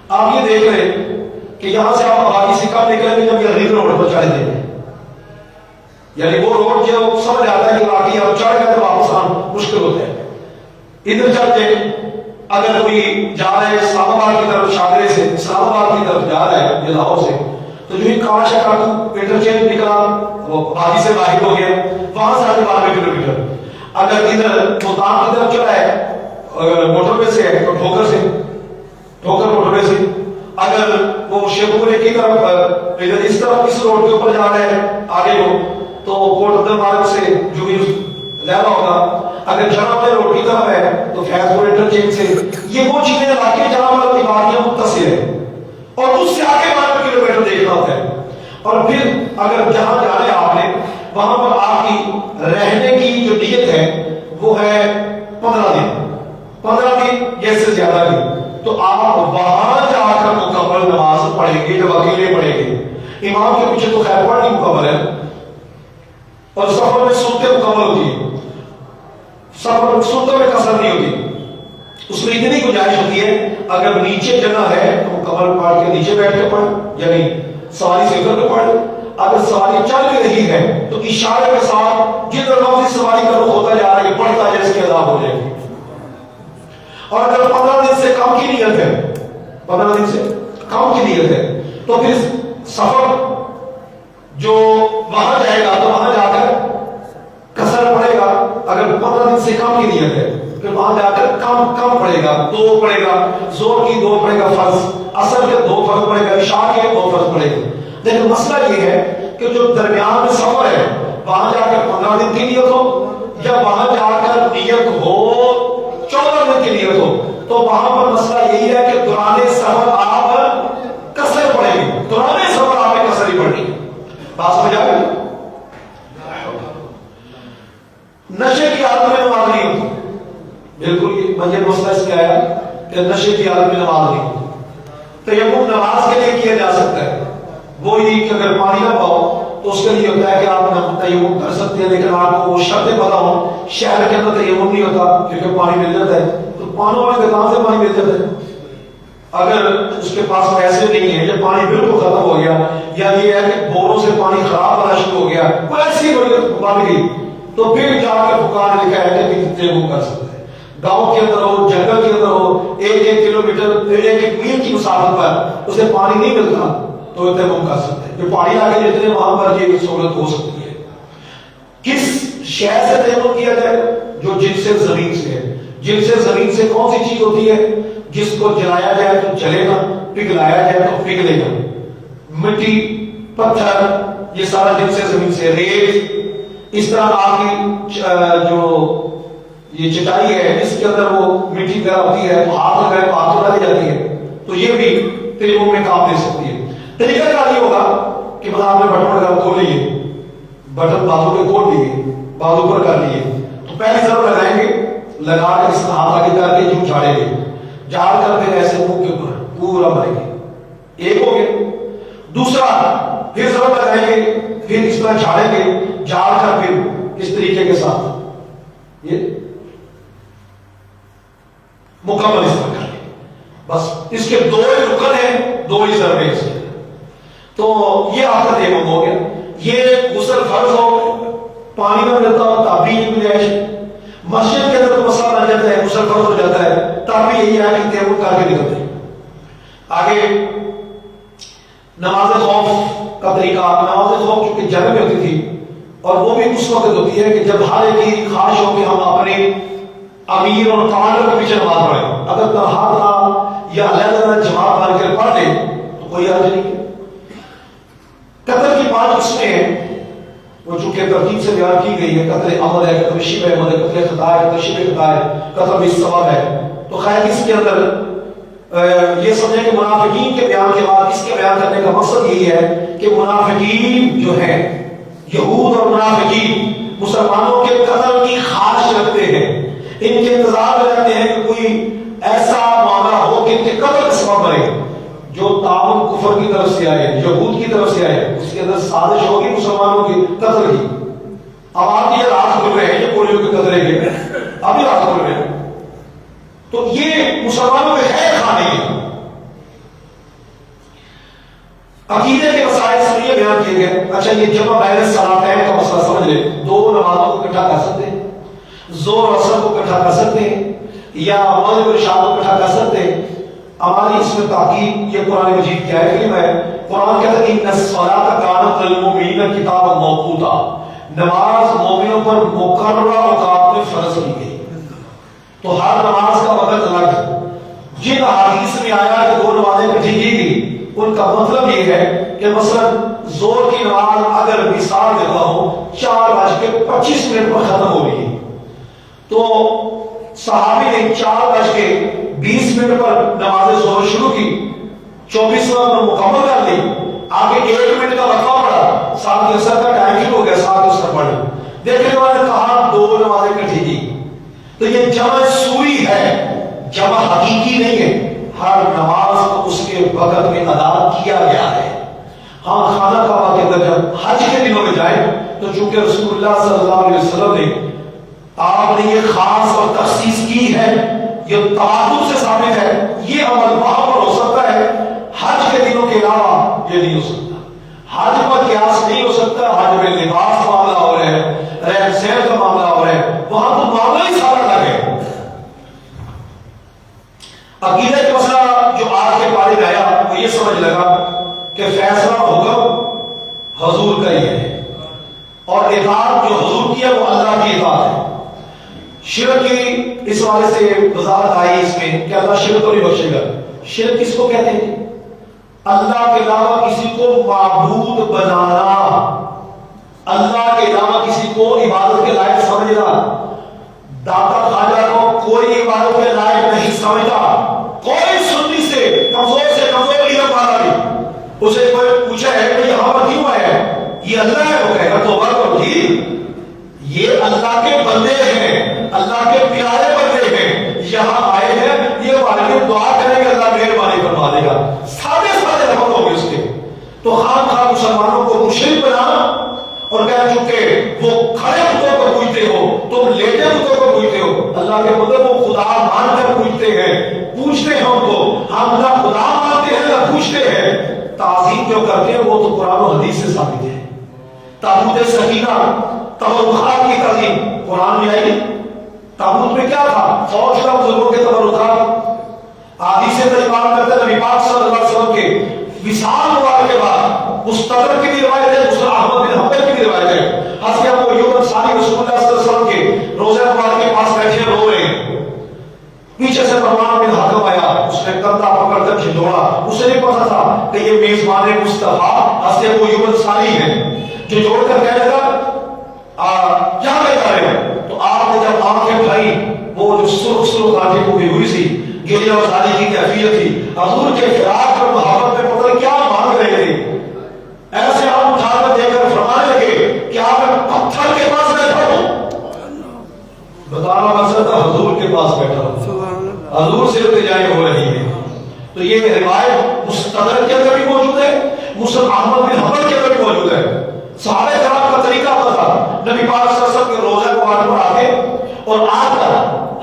آپ یہ دیکھ رہے کہ یہاں سے آپ آبادی سے کب نکلیں گے جب یہ ریل روڈ پر چڑھ دیں گے. یعنی وہ روڈ جو سمجھ آتا ہے کہ واقعی اب چڑھ گئے تو واپس آنا مشکل ہوتا ہے. ادھر چڑھ جائے اگر کوئی جا رہا ہے اسلام آباد کی طرف شاگرے سے اسلام آباد کی طرف جا رہا ہے یا لاہور سے تو جو ہی کاش کا انٹرچینج نکلا وہ آبادی سے باہر ہو گیا وہاں سے 92 کلومیٹر. اگر ادھر ملتان کی طرف چلا ہے موٹر وے سے ہے تو ٹھوکر موٹر وے سے. اگر وہ شیخوپورے کی طرف ادھر اس طرف اس روڈ کے اوپر جا رہا ہے آگے کو تو کوٹ عبد المالک سے جو بھی زیادہ ہوگا. اگر جناب روڈ کی طرف ہے تو فیض پور انٹرچینج سے. یہ وہ چیزیں علاقے جہاں پر عبادیاں متصل ہے اور اس سے آگے 12 کلومیٹر دیکھنا ہوتا ہے. اور پھر اگر جہاں جانے آپ نے وہاں پر آپ کی رہنے کی جو نیت ہے وہ ہے 15 دن یا اس سے زیادہ دن. تو آپ وہاں جا کر مکمل نماز پڑھیں گے جب اکیلے پڑھیں گے. امام کے پیچھے تو خیر پڑھ نہیں مکمل ہے اور سفر میں سنتے مکمل ہوتی ہے. سفر میں سنتے میں کثر نہیں ہوتی. اس میں اتنی گنجائش ہوتی ہے اگر نیچے جگہ ہے تو کمر پاڑ کے نیچے بیٹھ کے پڑھ، یعنی سواری سے اتر کے پڑھ. اگر سواری چل بھی رہی ہے تو اشارے کے ساتھ جدھر مرضی سواری کا رخ ہوتا جا رہا ہے پڑھتا ہے اس کی ادا ہو جائے گی. اور اگر 15 دن سے کم کی نیت ہے، 15 دن سے کم کی نیت ہے تو پھر سفر جو وہاں جائے گا تو وہاں جا کر قصر پڑے گا. اگر 15 دن سے کم کی نیت ہے پھر وہاں جا کر کم پڑے گا، 2 پڑے گا، زور کی 2 پڑے گا فرض، اثر کے 2 فرض پڑے گا، عشاء کے 2 فرض پڑے گا. لیکن مسئلہ یہ ہے کہ جو درمیان میں سفر ہے وہاں جا کر 15 دن کی نیت ہو یا وہاں جا کر نیت ہو 14 دن کی نیت ہو تو وہاں پر مسئلہ یہی ہے کہ دوران سفر آپ قصر پڑیں گے، دوران سفر آپ نے قصر ہی پڑھنی ہے. بات سمجھ آ گئی؟ نشے کی حالت میں نماز نہیں ہوتی. بالکل یہ مجھے مسئلہ اس میں آیا کہ نشے کی حالت میں نماز نہیں ہوتی. تیمم نماز کے لیے کیا جا سکتا ہے، وہی کہ اگر پانی نہ پاؤ تو اس کے لیے ہوتا ہے کہ آپ تیمم کر سکتے ہیں، لیکن آپ کو وہ شرطیں پتا ہوں. شہر کے اندر تیمم نہیں ہوتا کیونکہ پانی مل جاتا ہے تو پانوں والی دکان سے پانی مل جاتا ہے. اگر اس کے پاس پیسے نہیں ہیں یا پانی بالکل ختم ہو گیا یا یہ ہے کہ بوروں سے پانی خراب ہونا شروع ہو گیا، کوئی ایسی بڑی بن گئی تو پھر جا کر فقہا نے لکھا ہے کہ تیمم کر سکتے ہیں. گاؤں کے اندر ہو، جنگل کے اندر ہو، 1 کلومیٹر 1 میل کی مسافت پر اسے پانی نہیں ملتا تو تیمم کر سکتے ہیں. جو پانی آگے جتنے وہاں پر یہ سہولت ہو سکتی ہے. کس شے سے تیمم کیا جائے؟ جو جن سے زمین سے ہے. جن سے زمین سے کون سی چیز ہوتی ہے؟ جس کو جلایا جائے تو جلے گا، پگھلایا جائے تو پگھلے گا. مٹی، پتھر، یہ سارا جن سے زمین سے. ریت، اس طرح آپ کی جو یہ چٹائی ہے اس کے اندر وہ مٹی وغیرہ ہوتی ہے تو ہاتھ لگائے تو ہاتھ لگائی جاتی ہے تو یہ بھی تیمم میں کام دے سکتی ہے. طریقہ کار یہ ہوگا کہ آپ نے بٹن وغیرہ کھول لیے، بٹن بازو پہ کھول لیے، بازو پر کر لیے تو پہلی ضرور لگائیں گے، لگا کر اس ہاتھ آگے کر کے یوں جھاڑیں گے، جھاڑ کر پھر ایسے منہ کے اوپر پورا بھریں گے. ایک ہو گیا. دوسرا پھر ضرور لگائیں گے، پھر اس طرح جھاڑیں گے، جھاڑ کر پھر اس طریقے کے ساتھ یہ مکمل اس طرح کریں. بس اس کے 2 ہی رکن ہیں، 2 ہی ضربے اس کے. تو یہ آپ کا تیمم ہو گیا. یہ غسل فرض ہو، پانی میں ملتا ہو تب بھی یہ گنجائش. مسجد کے اندر تو مسئلہ بن جاتا ہے، غسل فرض ہو جاتا ہے تب بھی یہی ہے کہ تیمم کر کے نکلتے ہیں. آگے نماز خوف کا طریقہ. نماز خوف چونکہ جنگ میں ہوتی تھی اور وہ بھی اس وقت ہوتی ہے کہ جب ہر ایک کی خواہش ہو کہ ہم اپنے امیر اور کمانڈر کے پیچھے نماز پڑھیں. اگر تنہا یا علیحدہ جماعت بن کر پڑھ لیں تو کوئی حرج نہیں. قتل کی 5 قسمیں ہیں وہ چونکہ ترتیب سے بیان کی گئی ہے. قتل عمد ہے، قتل شبہ عمد ہے، قتل خطا ہے، قتل شبہ خطا ہے، قتل بالثواب ہے. تو خیر اس کے اندر یہ سمجھیں کہ منافقین کے بیان کے بعد اس کے بیان کرنے کا مقصد یہی ہے کہ منافقین جو ہیں، یہود اور منافقین مسلمانوں کے قتل کی خواہش رکھتے ہیں، ان کے انتظار میں رہتے ہیں کہ کوئی ایسا معاملہ ہو کہ ان کے قتل کا سبب بنے. جو تعاون کفر کی طرف سے آئے، یہود کی طرف سے آئے، اس کے اندر سازش ہوگی مسلمانوں کی قتل کی. اب آپ یہ رات کھل رہے ہیں، یہ پولیو کے قطرے کے ابھی رات کھل رہے ہیں تو یہ مسلمانوں کے خیر خانے ہیں. عقیدے کے مسائل سے یہ بیان کیے گئے. اچھا یہ جمع بین الصلاتین کا مسئلہ سمجھ لیں. 2 نمازوں کو اکٹھا کر سکتے ہیں، ظہر اور عصر کو اکٹھا کر سکتے ہیں یا مغرب اور عشاء کو اکٹھا کر سکتے ہیں. ہماری اس میں تحقیق یہ قرآن مجید کی آیت کریم ہے. قرآن کہتا ہے ان الصلاۃ کانت للمؤمنین کتابا موقوتا. نماز مومنوں پر مقررہ اوقات میں فرض کی گئی. تو ہر نماز کا وقت الگ ہے. جن احادیث میں آیا کہ 2 نمازیں اکٹھی کی گئی ان کا مطلب یہ ہے کہ مثلا زور کی نماز اگر مثال دیتا ہوں 4:25 پر ختم ہو گئی تو صحابی نے 4:20 پر نماز ظہر شروع کی، 24 میں مکمل کر لی. آگے 1 منٹ کا وقفہ پڑا، ساتھ عصر کا ٹائم شروع ہو گیا، ساتھ عصر پڑھ لی. دیکھنے والے نے کہا 2 نمازیں اکٹھی کی. تو یہ جمع سوری ہے، جمع حقیقی نہیں ہے. ہر نماز کو اس کے وقت میں ادا کیا گیا ہے. ہاں خانہ کعبہ کے اندر جب حج کے دنوں میں جائیں تو چونکہ رسول اللہ صلی اللہ علیہ وسلم نے آپ نے یہ خاص اور تخصیص کی ہے، یہ تعدد سے ثابت ہے. یہ عمل وہاں پر ہو سکتا ہے, حج کے دنوں کے علاوہ یہ نہیں ہو سکتا. حج پر قیاس نہیں ہو سکتا. حج میں لباس کا معاملہ ہو رہا ہے, رہن سہن کا معاملہ ہو رہا ہے, وہاں تو معاملہ ہی سارا الگ ہے. عقیدہ کا مسئلہ جو آج کے پارے میں آیا وہ یہ سمجھ لگا کہ فیصلہ حکم حضور کا ہی ہے, اور اطاعت جو حضور کی ہے وہ اللہ کی اطاعت ہے. شرک کی اس والے سے وضاحت آئی اس میں کہ اللہ شرک کو نہیں بخشے گا. شرک کس کو کہتے ہیں؟ اللہ کے علاوہ کسی کو معبود بنانا, اللہ کے علاوہ کسی کو عبادت کے لائق سمجھنا. داتا خواجہ کو کوئی عبادت کے لائق نہیں سمجھتا. کوئی سنی سے کمزور علم والا بھی اسے کوئی پوچھا ہے کہ یہاں پر کیوں آیا ہے, یہ اللہ ہے, وہ کہے گا توبہ کرو جی, یہ اللہ کے بندے ہیں, اللہ کے پیارے بندے ہیں, یہاں آئے ہیں, یہ والد دعا کریں گے اللہ مہربانی فرما دے گا. سادے لفظ ہو گئے اس کے. تو خام مسلمانوں کو مشرک بنانا اور کہہ چکے وہ کھڑے بتوں کو پوجتے ہو, تم لیٹے بتوں کو پوجتے ہو. اللہ کے مطلب وہ خدا مان کر پوجتے ہیں, پوچھتے ہیں ان کو. ہم نہ خدا مانتے ہیں نہ پوچھتے ہیں. تعظیم جو کرتے ہیں وہ تو قرآن و حدیث سے ثابت ہے. تابوت سکینہ تبرکات کی تعظیم قرآن میں آئی. تابوت میں کیا تھا؟ فوج کا بزرگوں کے تبرکات. حدیث سے تجربہ کرتے نبی پاک صلی اللہ علیہ وسلم کے وصال ہوا کے بعد مستدرک کی بھی روایت ہے, مسلم احمد بن حنبل کی بھی روایت ہے. حضرت ابو ایوب انصاری رسول اللہ صلی اللہ علیہ وسلم کے روضہ مبارک کے پاس بیٹھے رو رہے ہیں. پیچھے سے مروان بن حکم آیا, اس نے کندھا پکڑ کر جھنجھوڑا. اسے نہیں پتا تھا کہ یہ میزبان مصطفیٰ حضرت ابو ایوب انصاری ہیں. جھنجھوڑ کر کہنے لگا کیا کہہ رہے ہیں؟ تو آپ نے جب آنکھیں اٹھائی, وہ جو سرخ آنکھیں پوری ہوئی سی, گریہ وزاری کی کیفیت تھی. حضور کے فراق اور محبت میں پتہ کیا مانگ رہے تھے. ایسے آپ اٹھا کر دے کر فرمانے لگے کہ آپ پتھر کے پاس بیٹھا ہوں. بتانا مقصد تھا حضور کے پاس بیٹھا ہوں, حضور سے التجائیں ہو رہی ہیں. تو یہ روایت مستدرک کے اندر بھی موجود ہے, مسلم احمد بن حنبل کے اندر بھی موجود ہے. صحابہ کرام کا طریقہ تھا نبی پاک صلی اللہ علیہ وسلم کے روزہ مبارک پر آتے اور آ کر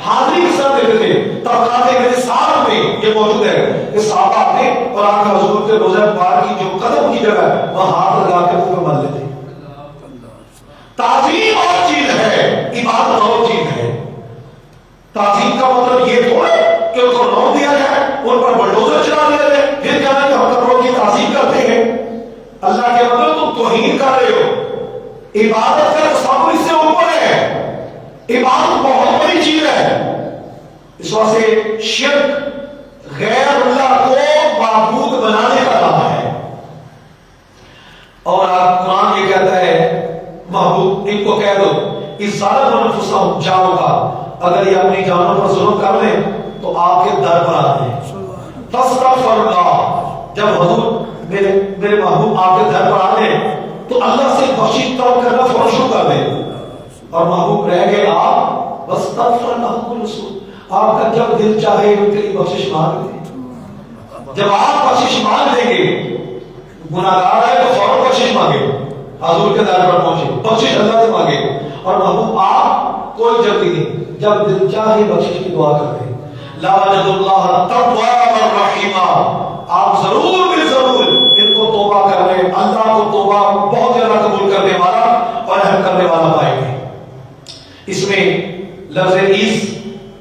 حاضری کے ساتھ دیتے تھے. طبقات انصاف میں یہ موجود ہے کہ صحابہ آتے اور آ کر حضور کے روزہ مبارک کی جو قدم کی جگہ ہے وہاں ہاتھ لگا کے اس پر مل لیتے. تعظیم اور چیز ہے, عبادت اور چیز ہے. تعظیم کا مطلب یہ تو ہے کہ ان کو روک دیا جائے, ان پر بلڈوزر چلا دیا جائے, پھر کہنا کہ ہم قبروں کی تعظیم کرتے ہیں. اللہ کے مطلب تم توہین کر رہے ہو. عبادت کا تصور اس سے اوپر ہے. عبادت بہت بڑی چیز ہے. اس واسطے شرک غیر اللہ کو معبود بنانے کا نام ہے. اور قرآن یہ کہتا ہے محبوب ان کو کہہ دو اس ظالم انفسہم جانوں کا, اگر یہ اپنی جانوں پر ظلم کر لیں تو آپ کے در پر آ جائیں. فاستغفر اللہ, جب حضور میرے محبوب آپ کے در پر آ جائیں تو اللہ سے بخشش طلب کرنا فوراً شروع کر دیں. اور محبوب رہ گئے آپ واستغفر لهم الرسول, آپ کا جب دل چاہے ان کے لیے بخشش مانگ دیں. جب آپ بخشش مانگ دیں گے, گناہگار ہے تو فوراً بخشش مانگے, حضور کے در پر پہنچے, بخشش اللہ سے مانگے. اور محبوب آپ کوئی جلدی نہیں, جب دل چاہے بخشش کی دعا کر دیں. لا وجد اللہ توابا رحیما, آپ ضرور بھی ضرور ان کو توبہ کر لیں. اللہ کو توبہ بہت زیادہ قبول کرنے والا اور رحم کرنے والا پائیں گے. اس میں لفظ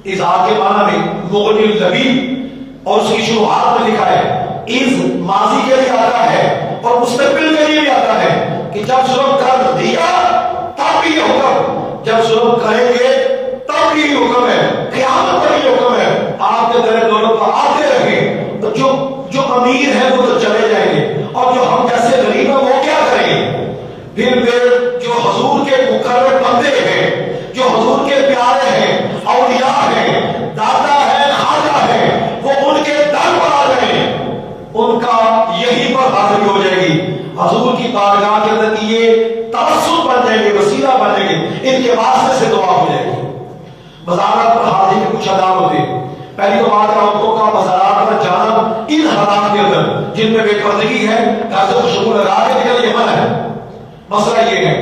اظہار کے معنی میں مغنی اللبیب اور اس کی شروحات میں لکھا ہے از ماضی کے لیے آتا ہے اور مستقبل کے لیے بھی آتا ہے کہ جب ظلم کر دیا تب بھی یہ حکم, جب ظلم کریں گے تب بھی یہ حکم ہے, قیامت پر یہ حکم ہے. آپ کے در دولت پر آتے رہیں تو جو امیر ہیں وہ تو چلے جائیں گے, اور جو ہم جیسے غریب ہیں وہ کیا کریں گے. پھر جو حضور کے مقرر بندے ہیں, جو حضور کے پیارے ہیں, اولیاء ہیں, داتا ہیں, خواجہ ہیں, وہ ان کے در پر آ جائیں, ان کا یہی پر حاضری ہو جائے گی. حضور کی بارگاہ کے اندر یہ توسط بن جائیں گے, وسیلہ بن جائیں گے, ان کے واسطے سے دعا ہو جائے گی. مزارات پر حاضری کے کچھ آداب ہوتے ہیں. پہلی تو بات ہے عورتوں کا مزارات پر جانا ان حالات کے اندر جن میں بے پردگی ہے, کیسے خوشبو لگا کے نکل یہ منع ہے. مسئلہ یہ ہے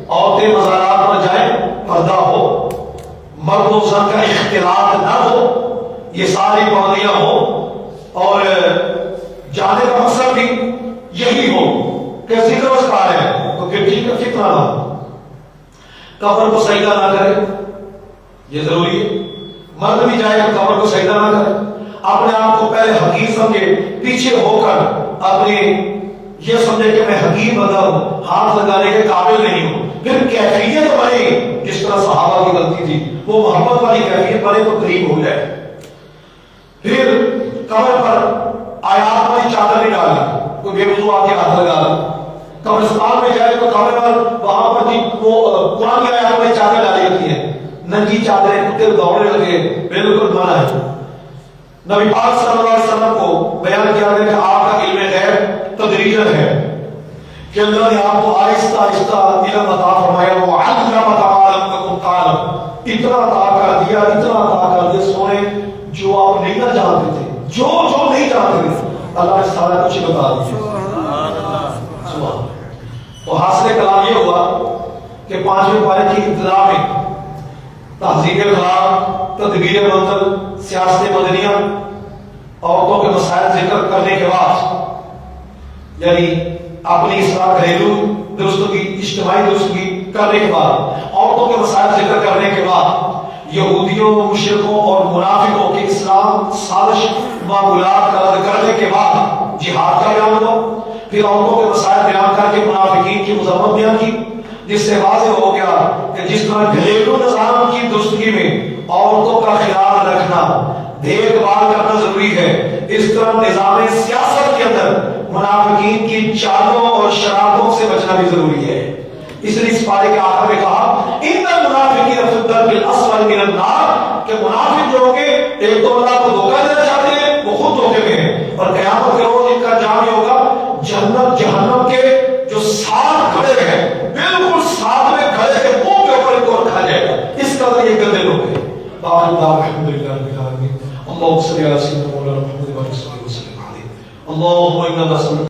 عورتیں مزارات پر جائیں, پردہ ہو, مرد و زن کا اختلاط نہ ہو, یہ ساری پابندیاں ہوں اور جانے کا مقصد بھی یہی ہو کہ ذکر اذکار ہے تو پھر ٹھیک ہے، فتنہ نہ ہو، قبر کو سجدہ نہ کرے، یہ ضروری ہے، مرد بھی جائے تو قبر کو سجدہ نہ کرے، اپنے آپ کو پہلے حقیر سمجھے، پیچھے ہو کر اپنے یہ سمجھے کہ میں حقیر بندہ ہوں، ہاتھ لگانے کے قابل نہیں ہوں، پھر کیفیت بنے جس طرح صحابہ کی غلطی تھی، وہ محبت والی کیفیت بنے تو قریب ہو جائے۔ پھر قبر پر آیات والی چادر نہیں ڈالنی، کوئی بے وضو آ کے ہاتھ لگا رہا، قبرستان میں جائے تو قبر پر وہاں پر وہ قرآن کی آیات والی چادر ڈالی ہوتی ہے، ننگی چادریں کتے دوڑنے لگے، بالکل منع ہے۔ نبی پاک صلی اللہ علیہ وسلم کو بیان کیا گیا کہ آپ کا علم غیب تدریجاً ہے، کہ اللہ نے آپ کو آہستہ آہستہ علم عطا فرمایا، وہ علم ما لم تکن تعلم، اتنا عطا کر دیا، اتنا عطا کر دیا سونے جو آپ نہیں نہ جانتے تھے، جو نہیں جانتے تھے اللہ نے سارا کچھ بتا دیا۔ سبحان۔ تو حاصل کلام یہ ہوا کہ 5ویں پارے کی ابتدا میں تہذیب اخلاق، تدبیر منزل، سیاست مدنیہ، عورتوں کے مسائل ذکر کرنے کے بعد، یعنی اپنی اصلاح گھریلو درستگی، اجتماعی درستگی کرنے کے بعد، عورتوں کے مسائل ذکر کرنے کے بعد، یہودیوں، مشرکوں اور منافقوں کے اسلام سازش معمولات کا رد کرنے کے بعد جہاد کا بیان ہوا، پھر عورتوں کے مسائل بیان کر کے منافقین کی مذمت بیان کی، جس سے واضح ہو گیا کہ جس طرح گھریلو نظام کی درستگی میں عورتوں کا خیال رکھنا، دیکھ بھال کرنا ضروری ہے، اس طرح نظام سیاست کے اندر منافقین کی چالوں اور شرارتوں سے بچنا بھی ضروری ہے۔ اس لیے اس پارے کے آخر میں کہا ان المنافقین فی الدرک الاسفل من النار، کہ منافق جو ہوں گے ایک تو اللہ کو دھوکہ دینا چاہتے ہیں، وہ خود دھوکے میں ہیں، اور قیامت کے روز ان کا انجام یہ ہوگا جنت جہنم کے جو ساتھ کھڑے ہیں، بالکل ساتھ میں کھڑے ہیں، منہ کے اوپر ان کو رکھا جائے گا، اس کا یہ گندے لوگ ہیں۔ الحمدللہ رب العالمین، اللہم صلی علی سیدنا مولانا محمد وعلی آلہ وسلم، اللہم انا نسألک